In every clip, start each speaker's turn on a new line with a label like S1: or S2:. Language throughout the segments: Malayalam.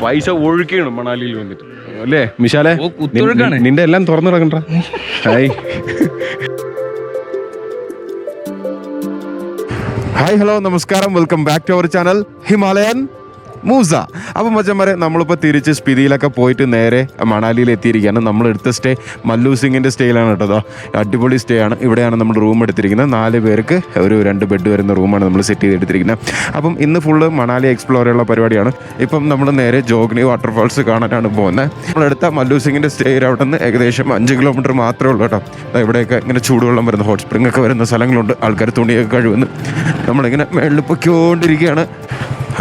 S1: പൈസ ഒഴുക്കണം മണാലിയിൽ വന്നിട്ട് അല്ലേ മിശാലെ? നിന്റെ എല്ലാം തുറന്നു കിടക്കണ്ട. ഹായ് ഹലോ നമസ്കാരം, welcome back to our channel Himalayan Moosa. അപ്പം മച്ചന്മാരെ, നമ്മളിപ്പോൾ തിരിച്ച് സ്പിതിയിലൊക്കെ പോയിട്ട് നേരെ മണാലിയിൽ എത്തിയിരിക്കുകയാണ്. നമ്മളെടുത്ത സ്റ്റേ മല്ലു സിംഗിൻ്റെ സ്റ്റേയിലാണ് കേട്ടോ. അടിപൊളി സ്റ്റേ ആണ്. ഇവിടെയാണ് നമ്മൾ റൂം എടുത്തിരിക്കുന്നത്. 4 പേർക്ക് ഒരു 2 ബെഡ് വരുന്ന റൂമാണ് നമ്മൾ സെറ്റ് ചെയ്തെടുത്തിരിക്കുന്നത്. അപ്പം ഇന്ന് ഫുള്ള് മണാലി എക്സ്പ്ലോർ ചെയ്യാനുള്ള പരിപാടിയാണ്. ഇപ്പം നമ്മൾ നേരെ ജോഗ്നി വാട്ടർഫാൾസ് കാണാനാണ് പോകുന്നത്. നമ്മളെടുത്ത മല്ലു സിംഗിൻ്റെ സ്റ്റേയിൽ അവിടെ നിന്ന് ഏകദേശം 5 കിലോമീറ്റർ മാത്രമേ ഉള്ളൂ കേട്ടോ. ഇവിടെയൊക്കെ ഇങ്ങനെ ചൂടുവെള്ളം വരുന്ന ഹോട്ട് സ്പ്രിംഗ് ഒക്കെ വരുന്ന സ്ഥലങ്ങളുണ്ട്. ആൾക്കാർ തുണിയൊക്കെ കഴിവുന്നു. നമ്മളിങ്ങനെ മേളിൽ പൊയ്ക്കൊണ്ടിരിക്കുകയാണ്.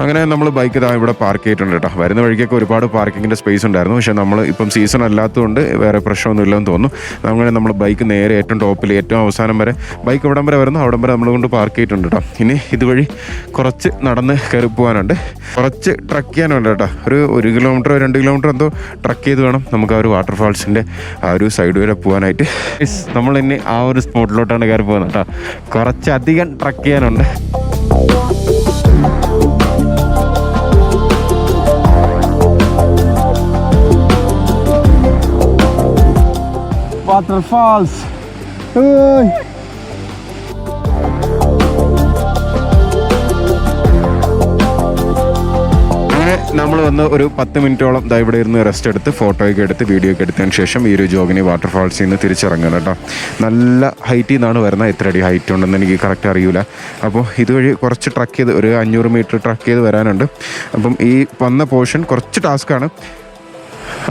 S1: അങ്ങനെ നമ്മൾ ബൈക്ക് ഇതാ ഇവിടെ പാർക്ക് ചെയ്തിട്ടുണ്ട് കേട്ടോ. വരുന്ന വഴിക്കൊക്കെ ഒരുപാട് പാർക്കിങ്ങിൻ്റെ സ്പേസ് ഉണ്ടായിരുന്നു. പക്ഷേ നമ്മൾ ഇപ്പം സീസൺ അല്ലാത്തതുകൊണ്ട് വേറെ പ്രശ്നമൊന്നും ഇല്ലെന്ന് തോന്നുന്നു. അങ്ങനെ നമ്മൾ ബൈക്ക് നേരെ ഏറ്റവും ടോപ്പിൽ ഏറ്റവും അവസാനം വരെ ബൈക്ക് ഇവിടം വരെ വരുന്നു. അവിടം വരെ നമ്മൾ കൊണ്ട് പാർക്ക് ചെയ്തിട്ടുണ്ട് കേട്ടോ. ഇനി ഇതുവഴി കുറച്ച് നടന്ന് കയറി പോകാനുണ്ട്, കുറച്ച് ട്രക്ക് ചെയ്യാനുണ്ട് കേട്ടോ. ഒരു 1 കിലോമീറ്റർ 2 കിലോമീറ്റർ എന്തോ ട്രക്ക് ചെയ്ത് വേണം നമുക്ക് ആ ഒരു വാട്ടർഫാൾസിൻ്റെ ആ ഒരു സൈഡ് വരെ പോകാനായിട്ട്. നമ്മൾ ഇനി ആ ഒരു സ്പോട്ടിലോട്ടാണ് കയറി പോകുന്നത് കേട്ടോ. കുറച്ചധികം ട്രക്ക് ചെയ്യാനുണ്ട്. വാട്ടർഫാൾസ് അങ്ങനെ നമ്മൾ വന്ന് ഒരു 10 മിനിറ്റോളം ഇവിടെ ഇരുന്ന് റെസ്റ്റ് എടുത്ത് ഫോട്ടോയൊക്കെ എടുത്ത് വീഡിയോ ഒക്കെ എടുത്തതിന് ശേഷം ഈ ഒരു ജോഗിനി വാട്ടർഫാൾസിൽ നിന്ന് തിരിച്ചിറങ്ങണം കേട്ടോ. നല്ല ഹൈറ്റിൽ നിന്നാണ് വരുന്നത്. എത്ര അടി ഹൈറ്റ് ഉണ്ടെന്ന് എനിക്ക് കറക്റ്റ് അറിയില്ല. അപ്പോൾ ഇതുവഴി കുറച്ച് ട്രക്ക് ചെയ്ത് ഒരു 500 മീറ്റർ ട്രക്ക് ചെയ്ത് വരാനുണ്ട്. അപ്പം ഈ വന്ന പോർഷൻ കുറച്ച് ടാസ്ക്കാണ്.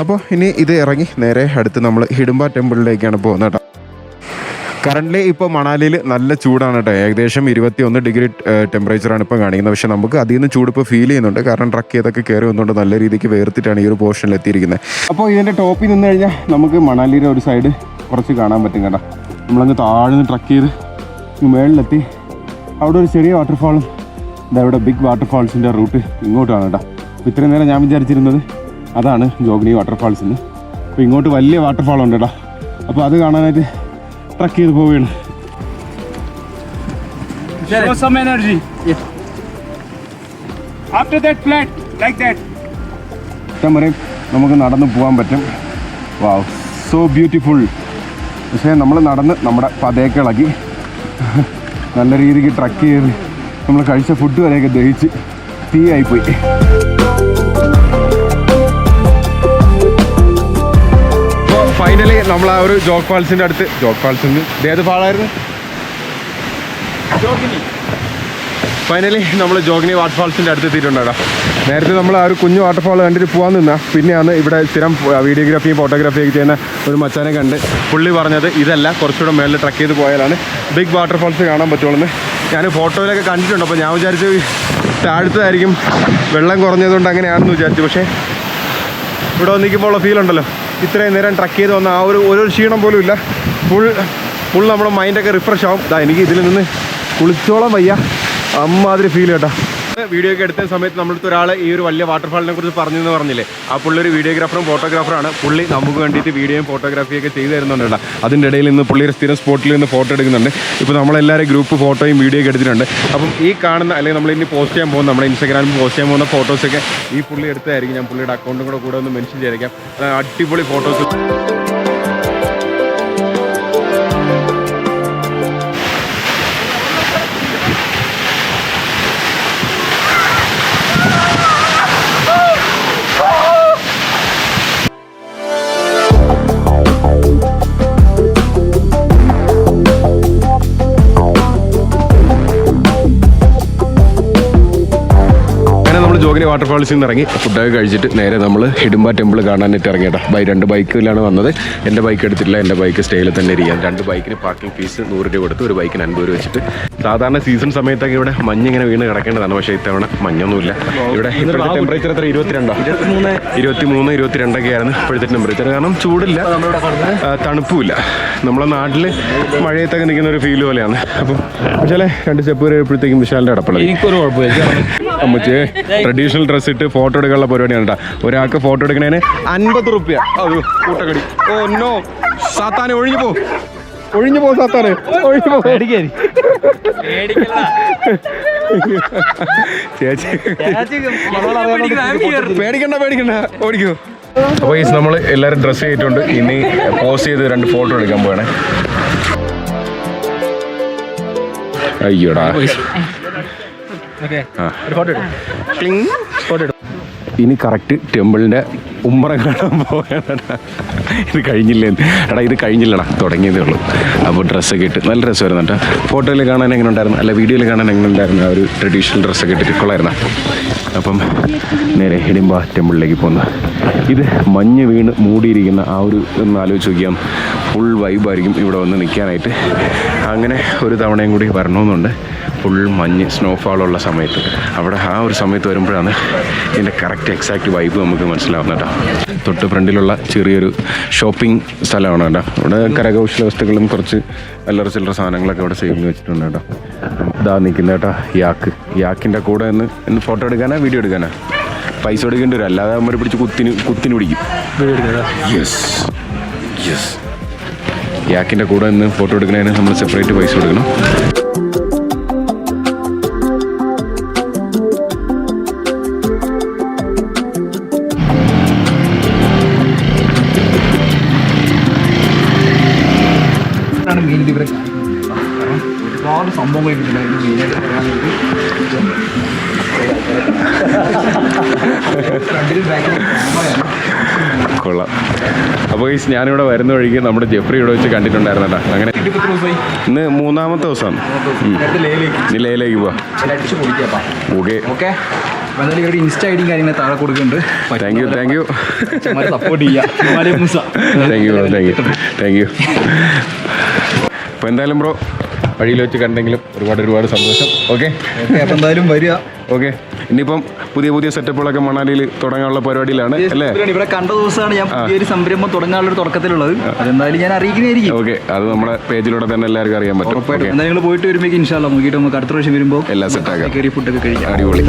S1: അപ്പോൾ ഇനി ഇത് ഇറങ്ങി നേരെ അടുത്ത് നമ്മൾ ഹിഡുംബ ടെമ്പിളിലേക്കാണ് പോകുന്നത് കേട്ടോ. കറൻ്റ്ലി ഇപ്പോൾ മണാലിയിൽ നല്ല ചൂടാണ് കേട്ടോ. ഏകദേശം 21 ഡിഗ്രി ടെമ്പറേച്ചറാണ് ഇപ്പോൾ കാണിക്കുന്നത്. പക്ഷേ നമുക്ക് അതിൽ നിന്ന് ചൂട് ഇപ്പോൾ ഫീൽ ചെയ്യുന്നുണ്ട്. കാരണം ട്രക്ക് ചെയ്തൊക്കെ കയറി വന്നുകൊണ്ട് നല്ല രീതിക്ക് വേർത്തിട്ടാണ് ഈ ഒരു പോർഷനിൽ എത്തിയിരിക്കുന്നത്. അപ്പോൾ ഇതിൻ്റെ ടോപ്പിൽ നിന്ന് കഴിഞ്ഞാൽ നമുക്ക് മണാലിയുടെ ഒരു സൈഡ് കുറച്ച് കാണാൻ പറ്റും കേട്ടോ. നമ്മളങ്ങ് താഴ്ന്ന് ട്രക്ക് ചെയ്ത് മേളിലെത്തി. അവിടെ ഒരു ചെറിയ വാട്ടർഫാളും ഇവിടെ ബിഗ് വാട്ടർഫാൾസിൻ്റെ റൂട്ട് ഇങ്ങോട്ടാണ് കേട്ടോ. അപ്പോൾ ഇത്രയും നേരം ഞാൻ വിചാരിച്ചിരുന്നത് അതാണ് ജോഗ്നി വാട്ടർഫാൾസ് എന്ന്. അപ്പോൾ ഇങ്ങോട്ട് വലിയ വാട്ടർഫാളുണ്ട് കേട്ടോ. അപ്പോൾ അത് കാണാനായിട്ട് ട്രക്ക് ചെയ്ത് പോവുകയാണ്. ഇഷ്ടം വരെ നമുക്ക് നടന്ന് പോകാൻ പറ്റും. വാവ്, സോ ബ്യൂട്ടിഫുൾ. പക്ഷേ നമ്മൾ നടന്ന് നമ്മുടെ പതയൊക്കെ ഇളകി നല്ല രീതിക്ക് ട്രക്ക് ചെയ്ത് നമ്മൾ കഴിച്ച ഫുഡ് വരെയൊക്കെ ദഹിച്ച് തീയായിപ്പോയി. ഫൈനലി നമ്മൾ ആ ഒരു ജോഗ് ഫാൾസിൻ്റെ അടുത്ത്, ജോഗ് ഫാൾസിന് ഏത് ഫാളായിരുന്നു? ഫൈനലി നമ്മൾ ജോഗ്നി വാട്ടർഫാൾസിൻ്റെ അടുത്ത് എത്തിയിട്ടുണ്ട് കേട്ടോ. നേരത്തെ നമ്മൾ ആ ഒരു കുഞ്ഞു വാട്ടർഫാൾ കണ്ടിട്ട് പോകാൻ നിന്നാൽ പിന്നെയാണ് ഇവിടെ സ്ഥിരം വീഡിയോഗ്രാഫിയും ഫോട്ടോഗ്രാഫിയൊക്കെ ചെയ്യുന്ന ഒരു മച്ചാനെ കണ്ട് പുള്ളി പറഞ്ഞത് ഇതല്ല, കുറച്ചുകൂടെ മേളിൽ ട്രക്ക് ചെയ്ത് പോയാലാണ് ബിഗ് വാട്ടർഫാൾസ് കാണാൻ പറ്റുള്ളൂ. ഞാൻ ഫോട്ടോയിലൊക്കെ കണ്ടിട്ടുണ്ട്. അപ്പോൾ ഞാൻ വിചാരിച്ചു താഴത്തായിരിക്കും വെള്ളം കുറഞ്ഞതുകൊണ്ട് അങ്ങനെയാണെന്ന് വിചാരിച്ചു. പക്ഷേ ഇവിടെ വന്നിരിക്കുമ്പോൾ ഉള്ള ഫീൽ ഉണ്ടല്ലോ, ഇത്രയും നേരം ട്രക്ക് ചെയ്ത് വന്ന ആ ഒരു ക്ഷീണം പോലും ഇല്ല. ഫുൾ നമ്മുടെ മൈൻഡൊക്കെ റിഫ്രഷ് ആവും. എനിക്ക് ഇതിൽ നിന്ന് കുളിച്ചോളം വയ്യ, അമ്മാതിരി ഫീൽ കേട്ടോ. വീഡിയോ ഒക്കെ എടുത്ത സമയത്ത് നമ്മളടുത്ത് ഒരാൾ ഈ ഒരു വലിയ വാട്ടർഫാളിനെ കുറിച്ച് പറഞ്ഞെന്ന് പറഞ്ഞില്ലേ, ആ പുള്ളി ഒരു വീഡിയോഗ്രാഫറും ഫോട്ടോഗ്രാഫറാണ്. പുള്ളി നമുക്ക് വേണ്ടിയിട്ട് വീഡിയോയും ഫോട്ടോഗ്രാഫിയൊക്കെ ചെയ്തു തരുന്നുണ്ട് കേട്ടോ. അതിൻ്റെ ഇടയിൽ നിന്ന് പുള്ളിയുടെ സ്ഥിരം സ്പോട്ടിൽ നിന്ന് ഫോട്ടോ എടുക്കുന്നുണ്ട്. ഇപ്പോൾ നമ്മളെല്ലാവരും ഗ്രൂപ്പ് ഫോട്ടോയും വീഡിയോ ഒക്കെ എടുത്തിട്ടുണ്ട്. അപ്പം ഈ കാണുന്ന അല്ലെങ്കിൽ നമ്മൾ ഇനി പോസ്റ്റ് ചെയ്യാൻ പോകുന്ന നമ്മുടെ ഇൻസ്റ്റാഗ്രാമിൽ പോസ്റ്റ് ചെയ്യാൻ പോകുന്ന ഫോട്ടോസൊക്കെ ഈ പുള്ളി എടുത്തായിരിക്കും. ഞാൻ പുള്ളിയുടെ അക്കൗണ്ടും കൂടെ ഒന്ന് മെൻഷൻ ചെയ്തേക്കാം. അടിപൊളി ഫോട്ടോസ്. ജോഗ്നി വാട്ടർഫാൾസിൽ നിന്ന് ഇറങ്ങി ഫുഡൊക്കെ കഴിച്ചിട്ട് നേരെ നമ്മൾ ഹിഡുംബ ടെമ്പിൾ കാണാനായിട്ട് ഇറങ്ങി കേട്ടോ. 2 ബൈക്കിലാണ് വന്നത്. എൻ്റെ ബൈക്ക് എടുത്തിട്ടില്ല, എൻ്റെ ബൈക്ക് സ്റ്റേയിൽ തന്നെ ഇരിക്കാൻ. 2 ബൈക്കിന് പാർക്കിംഗ് ഫീസ് 100 രൂപ കൊടുത്ത്, ഒരു ബൈക്കിന് 50 രൂപ വെച്ചിട്ട്. സാധാരണ സീസൺ സമയത്തൊക്കെ ഇവിടെ മഞ്ഞിങ്ങനെ വീണ് കിടക്കേണ്ടതാണ്. പക്ഷേ ഇത്തവണ മഞ്ഞൊന്നുമില്ല. ഇവിടെ ഇപ്പോഴത്തെ ടെമ്പറേച്ചർ എത്ര? 22, 22 ആയിരുന്നു ഇപ്പോഴത്തെ ടെമ്പറേച്ചർ. കാരണം ചൂടില്ല, തണുപ്പുമില്ല. നമ്മളെ നാട്ടിൽ മഴയത്തൊക്കെ നിൽക്കുന്ന ഒരു ഫീൽ പോലെയാണ്. അപ്പം പക്ഷേ 2 സ്റ്റെപ്പ് കഴിയുമ്പോഴത്തേക്കും വിശാലിൻ്റെ അടപ്പുള്ളത്. അമ്മച്ചേ ട്രഡീഷണൽ ഡ്രസ്സ് ഇട്ട് ഫോട്ടോ എടുക്കാനുള്ള പരിപാടിയാണ് കേട്ടോ. ഒരാൾക്ക് ഫോട്ടോ എടുക്കണേന് 50 രൂപ. അത് കൂട്ടക്കടി. ഓ നോ, സാത്താനെ ഒഴിഞ്ഞു പോ സാത്താനെ, ഒഴിഞ്ഞു പോ. ചേച്ചി പേടിക്കണ്ട ഓടിക്കോ. അപ്പോൾ ഈ നമ്മൾ എല്ലാവരും ഡ്രസ്സ് ചെയ്തിട്ടുണ്ട്. ഇനി പോസ്റ്റ് ചെയ്ത് 2 ഫോട്ടോ എടുക്കാൻ പോവാണ്. അയ്യോടാ ഇനി കറക്റ്റ് ടെമ്പിളിൻ്റെ ഉമ്മറ കാണാൻ പോകാനാണ്. ഇത് കഴിഞ്ഞില്ലടാ തുടങ്ങിയതേ ഉള്ളൂ. അപ്പോൾ ഡ്രസ്സൊക്കെ ഇട്ട് നല്ല രസമായിരുന്നു കേട്ടോ. ഫോട്ടോയിൽ കാണാൻ എങ്ങനെ ഉണ്ടായിരുന്നു, അല്ല വീഡിയോയിൽ കാണാൻ എങ്ങനെ ഉണ്ടായിരുന്നു? ആ ഒരു ട്രഡീഷണൽ ഡ്രസ്സൊക്കെ ഇട്ടിട്ട് കൊള്ളായിരുന്നു. അപ്പം നേരെ ഹിഡിംബ ടെമ്പിളിലേക്ക് പോകുന്നു. ഇത് മഞ്ഞ് വീണ് മൂടിയിരിക്കുന്ന ആ ഒരു ഒന്ന് ആലോചിച്ച് നോക്കിയാൽ ഫുൾ വൈബായിരിക്കും ഇവിടെ വന്ന് നിൽക്കാനായിട്ട്. അങ്ങനെ ഒരു തവണയും കൂടി വരണമെന്നുണ്ട്. ഫുൾ മഞ്ഞ് സ്നോഫാളുള്ള സമയത്ത് അവിടെ ആ ഒരു സമയത്ത് വരുമ്പോഴാണ് ഇതിൻ്റെ കറക്റ്റ് എക്സാക്റ്റ് വൈബ് നമുക്ക് മനസ്സിലാവുന്നത് കേട്ടോ. തൊട്ട് ഫ്രണ്ടിലുള്ള ചെറിയൊരു ഷോപ്പിംഗ് സ്ഥലമാണ് കേട്ടോ. ഇവിടെ കരകൗശല വസ്തുക്കളും കുറച്ച് അല്ലറ ചില്ലറ സാധനങ്ങളൊക്കെ ഇവിടെ സേവ് വെച്ചിട്ടുണ്ട് കേട്ടോ. ഇതാ നിൽക്കുന്ന കേട്ടോ യാക്കിൻ്റെ കൂടെ ഇന്ന് ഫോട്ടോ എടുക്കാനാ വീഡിയോ എടുക്കാനാ പൈസ കൊടുക്കേണ്ടി വരും. അല്ലാതെ അവർ പിടിച്ച് കുത്തിന് പിടിക്കും. യെസ് യാക്കിൻ്റെ കൂടെ നിന്ന് ഫോട്ടോ എടുക്കുന്നതിന് നമ്മൾ സെപ്പറേറ്റ് പൈസ കൊടുക്കണം.
S2: മെയിനായിട്ട് ഇവരെ ഒരുപാട് സംഭവങ്ങൾ കിട്ടുന്നുണ്ട്. മെയിനായിട്ട്
S1: കൊള്ളാം. അപ്പോൾ ഈ ഞാനിവിടെ വരുന്ന വഴിക്ക് നമ്മുടെ ജെഫ്രി ഇവിടെ വെച്ച് കണ്ടിട്ടുണ്ടായിരുന്നല്ലോ. അങ്ങനെ ഇന്ന് 3-ാമത്തെ ദിവസമാണ്. ഇനി ലേയിലേക്ക് പോവാം. ഓക്കെ
S2: ഇൻസ്റ്റ ഐ ഡിയും കാര്യങ്ങൾ താഴെ കൊടുക്കുന്നുണ്ട്.
S1: താങ്ക് യു
S2: സപ്പോർട്ട് ചെയ്യാം.
S1: Thank you. അപ്പോൾ എന്തായാലും ബ്രോ വഴിയിൽ വെച്ച് കണ്ടെങ്കിലും ഒരുപാട് സന്തോഷം. ഓക്കെ
S2: അപ്പോൾ എന്തായാലും വരിക.
S1: ഓക്കെ ഇനിയിപ്പം പുതിയ സെറ്റപ്പുകളൊക്കെ മണാലിയിൽ തുടങ്ങാനുള്ള പരിപാടിയിലാണ് അല്ലേ?
S2: ഇവിടെ കണ്ട ദിവസമാണ് ഞാൻ പുതിയൊരു സംരംഭം തുടങ്ങാനുള്ള തുടക്കത്തിലുള്ളത്. അതെന്തായാലും ഞാൻ അറിയിക്കുന്നതായിരിക്കും.
S1: ഓക്കെ അത് നമ്മുടെ പേജിലൂടെ തന്നെ എല്ലാവർക്കും അറിയാൻ പറ്റും.
S2: എന്തായാലും നിങ്ങൾ പോയിട്ട് വരുമ്പോൾ ഇൻഷാ അല്ലാഹ് നോക്കിയിട്ട് നമുക്ക് അടുത്ത പ്രാവശ്യം വരുമ്പോൾ
S1: എല്ലാം സെറ്റാക്കാം.
S2: ഫുഡൊക്കെ കഴിക്കാം.
S1: അടിപൊളി.